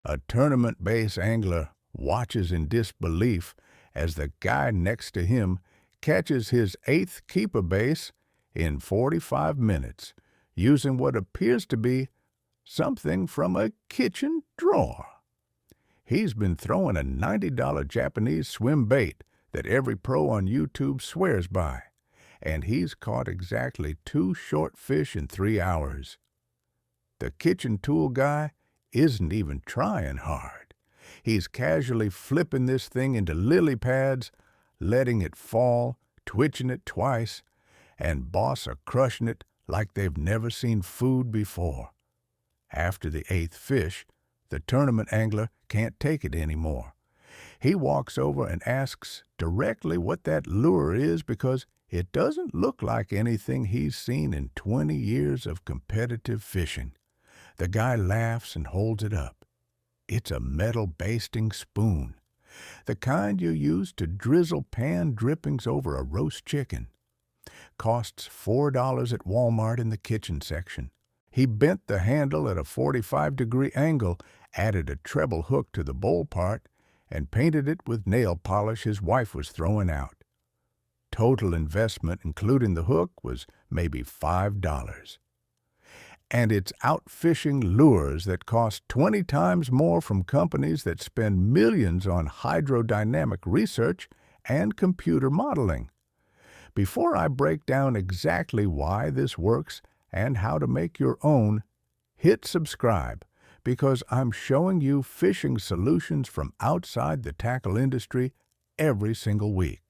A tournament-based angler watches in disbelief as the guy next to him catches his eighth keeper bass in 45 minutes using what appears to be something from a kitchen drawer. He's been throwing a $90 Japanese swim bait that every pro on YouTube swears by, and he's caught exactly 2 short fish in 3 hours. The kitchen tool guy isn't even trying hard. He's casually flipping this thing into lily pads, letting it fall, twitching it twice, and boss are crushing it like they've never seen food before. After the 8th fish, the tournament angler can't take it anymore. He walks over and asks directly what that lure is because it doesn't look like anything he's seen in 20 years of competitive fishing. The guy laughs and holds it up. It's a metal basting spoon, the kind you use to drizzle pan drippings over a roast chicken. Costs $4 at Walmart in the kitchen section. He bent the handle at a 45-degree angle, added a treble hook to the bowl part, and painted it with nail polish his wife was throwing out. Total investment, including the hook, was maybe $5. And it's outfishing lures that cost 20 times more from companies that spend millions on hydrodynamic research and computer modeling. Before I break down exactly why this works and how to make your own, hit subscribe because I'm showing you fishing solutions from outside the tackle industry every single week.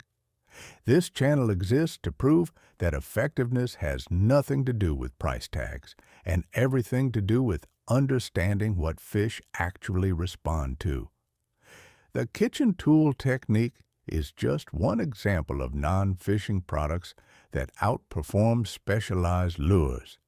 This channel exists to prove that effectiveness has nothing to do with price tags and everything to do with understanding what fish actually respond to. The kitchen tool technique is just one example of non-fishing products that outperform specialized lures.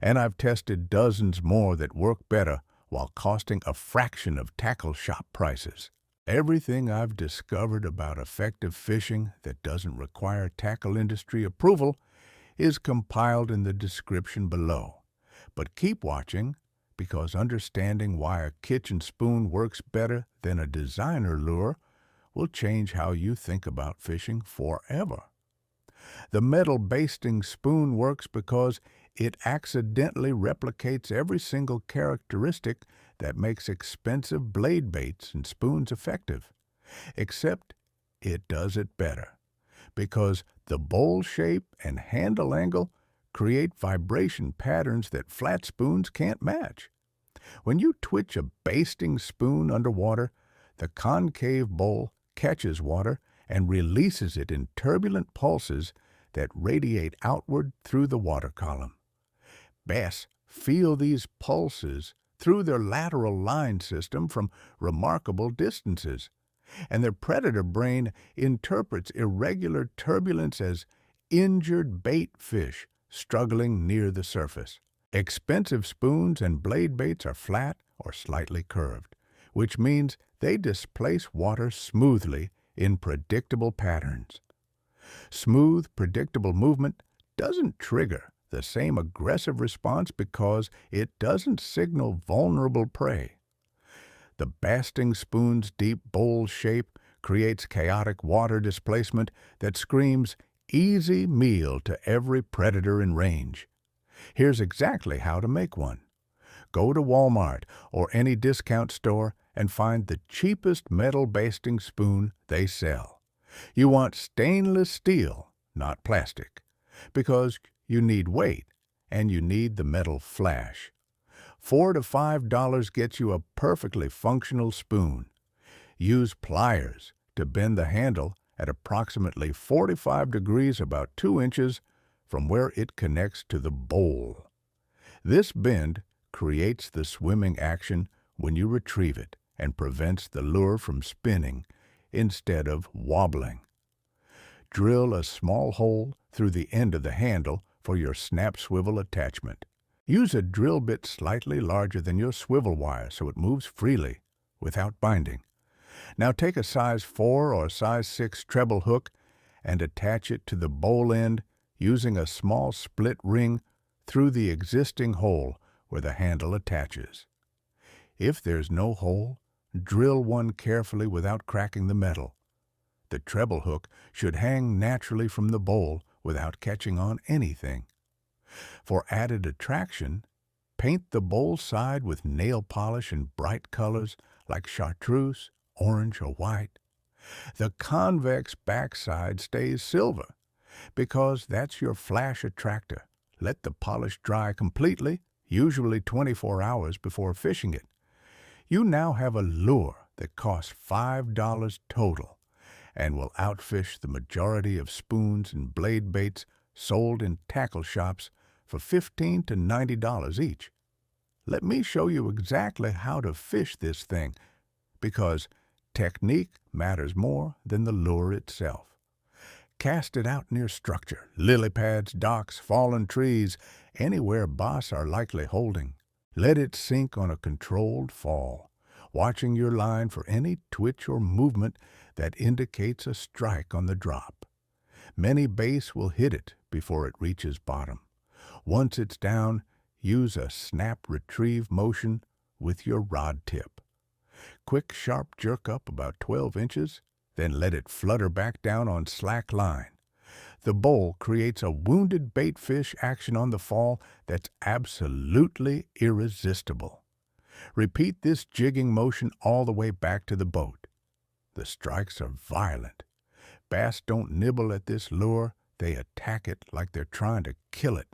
And I've tested dozens more that work better while costing a fraction of tackle shop prices. Everything I've discovered about effective fishing that doesn't require tackle industry approval is compiled in the description below. But keep watching, because understanding why a kitchen spoon works better than a designer lure will change how you think about fishing forever. The metal basting spoon works because it accidentally replicates every single characteristic that makes expensive blade baits and spoons effective. Except it does it better, because the bowl shape and handle angle create vibration patterns that flat spoons can't match. When you twitch a basting spoon underwater, the concave bowl catches water and releases it in turbulent pulses that radiate outward through the water column. Bass feel these pulses through their lateral line system from remarkable distances, and their predator brain interprets irregular turbulence as injured bait fish struggling near the surface. Expensive spoons and blade baits are flat or slightly curved, which means they displace water smoothly in predictable patterns. Smooth, predictable movement doesn't trigger the same aggressive response because it doesn't signal vulnerable prey. The basting spoon's deep bowl shape creates chaotic water displacement that screams easy meal to every predator in range. Here's exactly how to make one. Go to Walmart or any discount store and find the cheapest metal basting spoon they sell. You want stainless steel, not plastic, because you need weight and you need the metal flash. $4 to $5 gets you a perfectly functional spoon. Use pliers to bend the handle at approximately 45 degrees, about 2 inches, from where it connects to the bowl. This bend creates the swimming action when you retrieve it and prevents the lure from spinning instead of wobbling. Drill a small hole through the end of the handle for your snap swivel attachment. Use a drill bit slightly larger than your swivel wire so it moves freely without binding. Now take a size 4 or size 6 treble hook and attach it to the bowl end using a small split ring through the existing hole where the handle attaches. If there's no hole, drill one carefully without cracking the metal. The treble hook should hang naturally from the bowl without catching on anything. For added attraction, paint the bowl side with nail polish in bright colors like chartreuse, orange, or white. The convex backside stays silver because that's your flash attractor. Let the polish dry completely, usually 24 hours before fishing it. You now have a lure that costs $5 total and will outfish the majority of spoons and blade baits sold in tackle shops for $15 to $90 each. Let me show you exactly how to fish this thing, because technique matters more than the lure itself. Cast it out near structure, lily pads, docks, fallen trees, anywhere bass are likely holding. Let it sink on a controlled fall, watching your line for any twitch or movement that indicates a strike on the drop. Many bass will hit it before it reaches bottom. Once it's down, use a snap retrieve motion with your rod tip. Quick, sharp jerk up about 12 inches, then let it flutter back down on slack line. The bowl creates a wounded bait fish action on the fall that's absolutely irresistible. Repeat this jigging motion all the way back to the boat. The strikes are violent. Bass don't nibble at this lure, they attack it like they're trying to kill it.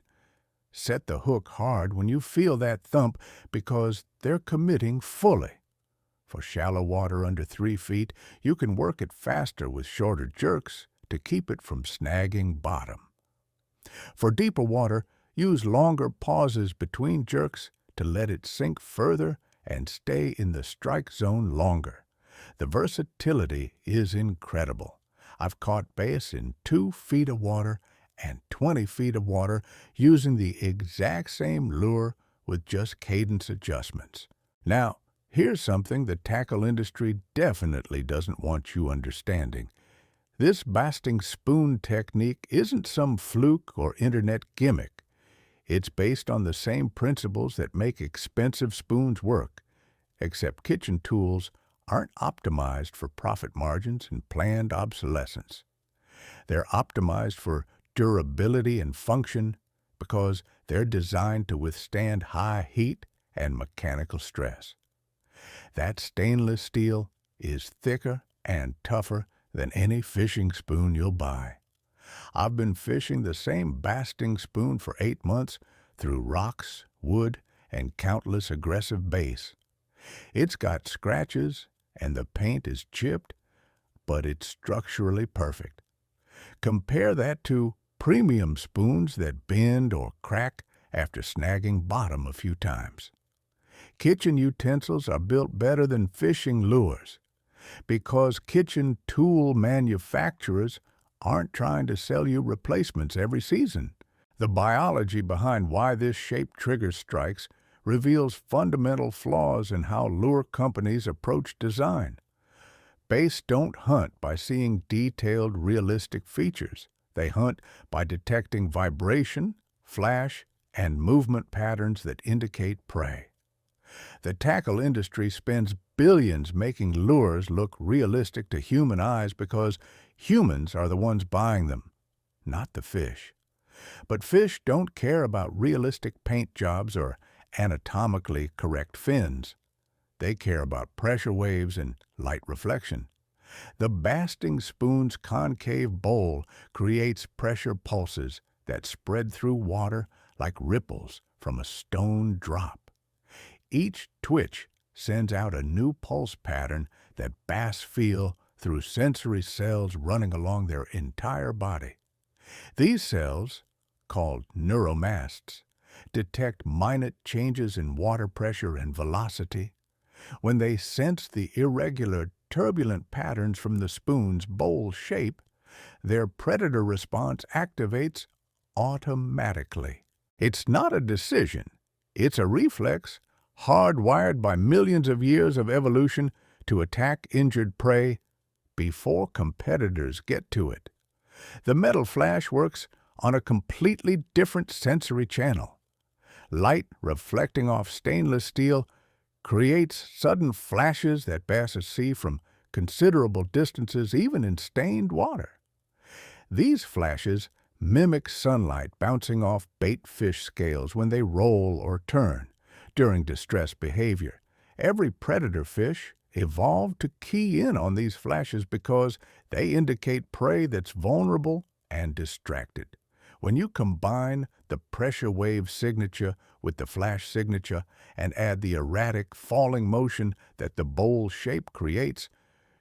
Set the hook hard when you feel that thump because they're committing fully. For shallow water under 3 feet, you can work it faster with shorter jerks to keep it from snagging bottom. For deeper water, use longer pauses between jerks to let it sink further and stay in the strike zone longer. The versatility is incredible. I've caught bass in 2 feet of water and 20 feet of water using the exact same lure with just cadence adjustments. Now, here's something the tackle industry definitely doesn't want you understanding. This basting spoon technique isn't some fluke or internet gimmick. It's based on the same principles that make expensive spoons work, except kitchen tools aren't optimized for profit margins and planned obsolescence. They're optimized for durability and function because they're designed to withstand high heat and mechanical stress. That stainless steel is thicker and tougher than any fishing spoon you'll buy. I've been fishing the same basting spoon for 8 months through rocks, wood, and countless aggressive bass. It's got scratches and the paint is chipped, but it's structurally perfect. Compare that to premium spoons that bend or crack after snagging bottom a few times. Kitchen utensils are built better than fishing lures because kitchen tool manufacturers aren't trying to sell you replacements every season. The biology behind why this shape triggers strikes reveals fundamental flaws in how lure companies approach design. Bass don't hunt by seeing detailed, realistic features. They hunt by detecting vibration, flash, and movement patterns that indicate prey. The tackle industry spends billions making lures look realistic to human eyes because humans are the ones buying them, not the fish. But fish don't care about realistic paint jobs or anatomically correct fins. They care about pressure waves and light reflection. The basting spoon's concave bowl creates pressure pulses that spread through water like ripples from a stone drop. Each twitch sends out a new pulse pattern that bass feel through sensory cells running along their entire body. These cells, called neuromasts, detect minute changes in water pressure and velocity. When they sense the irregular, turbulent patterns from the spoon's bowl shape, their predator response activates automatically. It's not a decision. It's a reflex hardwired by millions of years of evolution to attack injured prey before competitors get to it. The metal flash works on a completely different sensory channel. Light reflecting off stainless steel creates sudden flashes that basses see from considerable distances, even in stained water. These flashes mimic sunlight bouncing off bait fish scales when they roll or turn during distress behavior. Every predator fish evolved to key in on these flashes because they indicate prey that's vulnerable and distracted. When you combine the pressure wave signature with the flash signature and add the erratic falling motion that the bowl shape creates,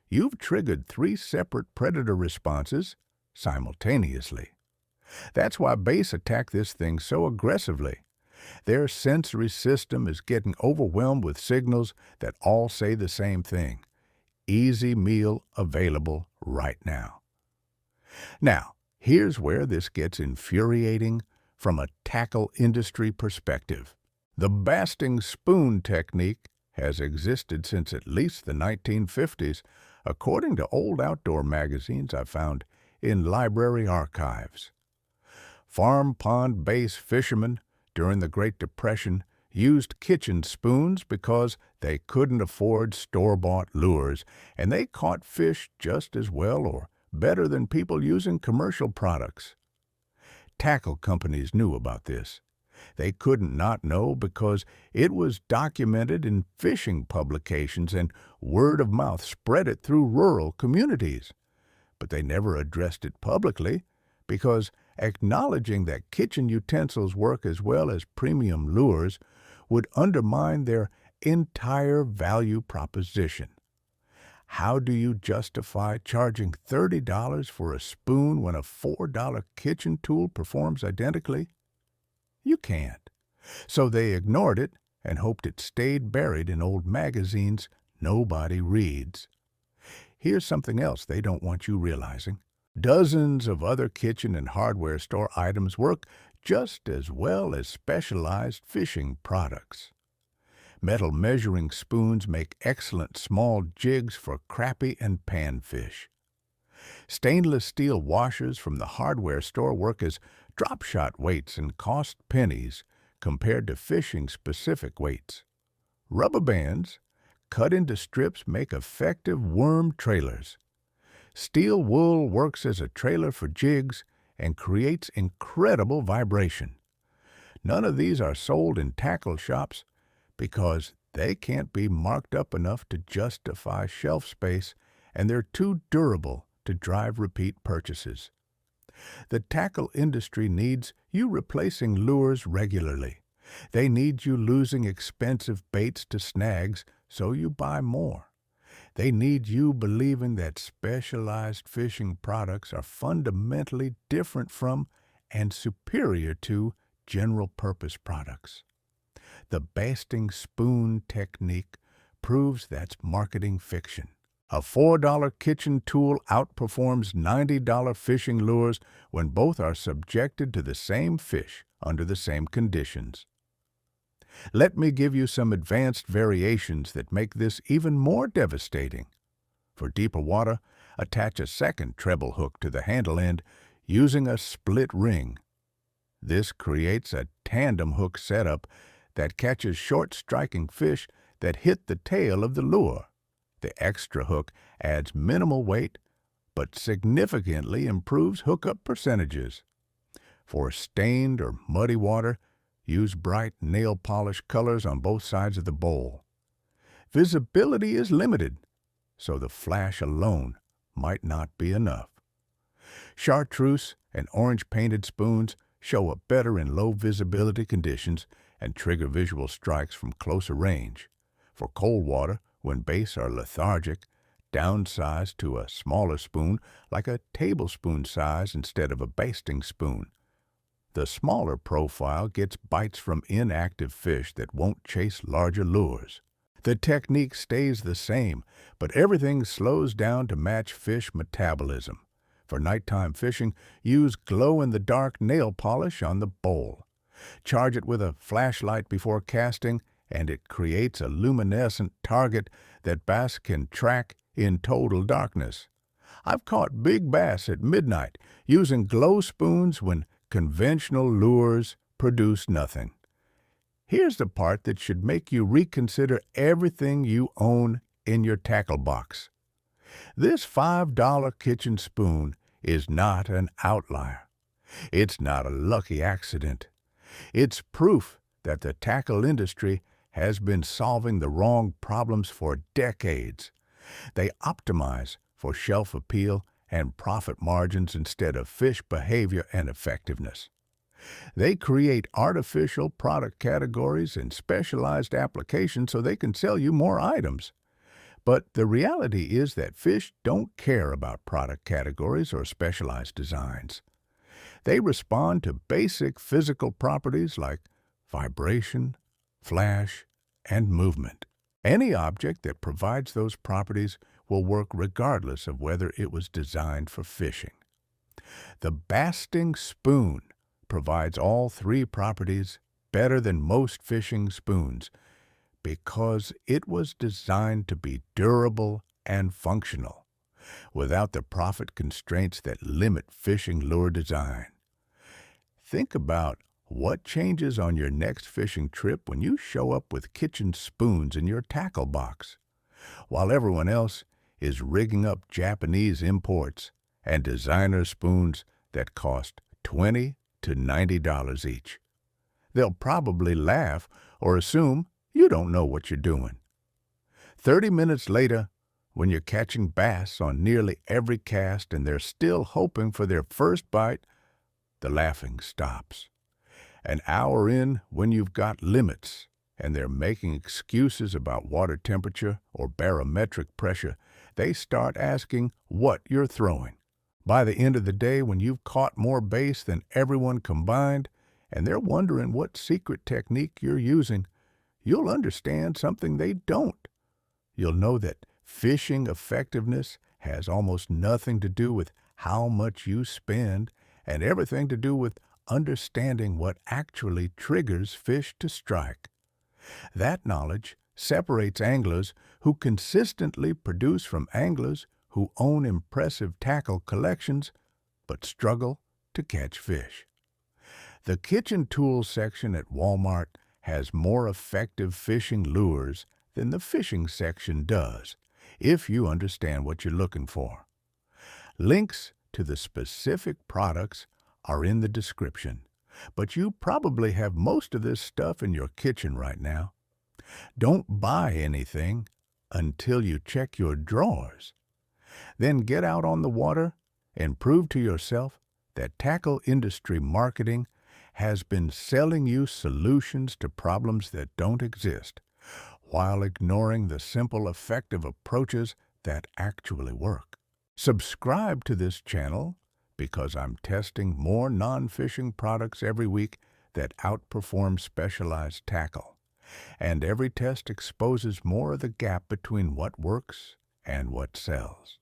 you've triggered 3 separate predator responses simultaneously. That's why bass attack this thing so aggressively. Their sensory system is getting overwhelmed with signals that all say the same thing. Easy meal available right now. Now, here's where this gets infuriating from a tackle industry perspective. The basting spoon technique has existed since at least the 1950s, according to old outdoor magazines I found in library archives. Farm pond bass fishermen during the Great Depression used kitchen spoons because they couldn't afford store-bought lures, and they caught fish just as well or better than people using commercial products. Tackle companies knew about this. They couldn't not know because it was documented in fishing publications and word of mouth spread it through rural communities. But they never addressed it publicly because acknowledging that kitchen utensils work as well as premium lures would undermine their entire value proposition. How do you justify charging $30 for a spoon when a $4 kitchen tool performs identically? You can't. So they ignored it and hoped it stayed buried in old magazines nobody reads. Here's something else they don't want you realizing. Dozens of other kitchen and hardware store items work just as well as specialized fishing products. Metal measuring spoons make excellent small jigs for crappie and panfish. Stainless steel washers from the hardware store work as drop-shot weights and cost pennies compared to fishing-specific weights. Rubber bands, cut into strips, make effective worm trailers. Steel wool works as a trailer for jigs and creates incredible vibration. None of these are sold in tackle shops because they can't be marked up enough to justify shelf space, and they're too durable to drive repeat purchases. The tackle industry needs you replacing lures regularly. They need you losing expensive baits to snags so you buy more. They need you believing that specialized fishing products are fundamentally different from and superior to general-purpose products. The basting spoon technique proves that's marketing fiction. A $4 kitchen tool outperforms $90 fishing lures when both are subjected to the same fish under the same conditions. Let me give you some advanced variations that make this even more devastating. For deeper water, attach a second treble hook to the handle end using a split ring. This creates a tandem hook setup that catches short striking fish that hit the tail of the lure. The extra hook adds minimal weight but significantly improves hookup percentages. For stained or muddy water, use bright nail polish colors on both sides of the bowl. Visibility is limited, so the flash alone might not be enough. Chartreuse and orange-painted spoons show up better in low visibility conditions and trigger visual strikes from closer range. For cold water, when bass are lethargic, downsize to a smaller spoon like a tablespoon size instead of a basting spoon. The smaller profile gets bites from inactive fish that won't chase larger lures. The technique stays the same, but everything slows down to match fish metabolism. For nighttime fishing, use glow-in-the-dark nail polish on the bowl. Charge it with a flashlight before casting, and it creates a luminescent target that bass can track in total darkness. I've caught big bass at midnight using glow spoons when conventional lures produce nothing. Here's the part that should make you reconsider everything you own in your tackle box. This $5 kitchen spoon is not an outlier. It's not a lucky accident. It's proof that the tackle industry has been solving the wrong problems for decades. They optimize for shelf appeal and profit margins instead of fish behavior and effectiveness. They create artificial product categories and specialized applications so they can sell you more items. But the reality is that fish don't care about product categories or specialized designs. They respond to basic physical properties like vibration, flash, and movement. Any object that provides those properties will work regardless of whether it was designed for fishing. The basting spoon provides all three properties better than most fishing spoons because it was designed to be durable and functional, without the profit constraints that limit fishing lure design. Think about what changes on your next fishing trip when you show up with kitchen spoons in your tackle box, while everyone else is rigging up Japanese imports and designer spoons that cost $20 to $90 each. They'll probably laugh or assume you don't know what you're doing. 30 minutes later, when you're catching bass on nearly every cast and they're still hoping for their first bite, the laughing stops. An hour in, when you've got limits and they're making excuses about water temperature or barometric pressure, they start asking what you're throwing. By the end of the day, when you've caught more bass than everyone combined, and they're wondering what secret technique you're using, you'll understand something they don't. You'll know that fishing effectiveness has almost nothing to do with how much you spend and everything to do with understanding what actually triggers fish to strike. That knowledge separates anglers who consistently produce from anglers who own impressive tackle collections but struggle to catch fish. The kitchen tools section at Walmart has more effective fishing lures than the fishing section does, if you understand what you're looking for. Links to the specific products are in the description, but you probably have most of this stuff in your kitchen right now. Don't buy anything until you check your drawers. Then get out on the water and prove to yourself that tackle industry marketing has been selling you solutions to problems that don't exist, while ignoring the simple, effective approaches that actually work. Subscribe to this channel because I'm testing more non-fishing products every week that outperform specialized tackle. And every test exposes more of the gap between what works and what sells.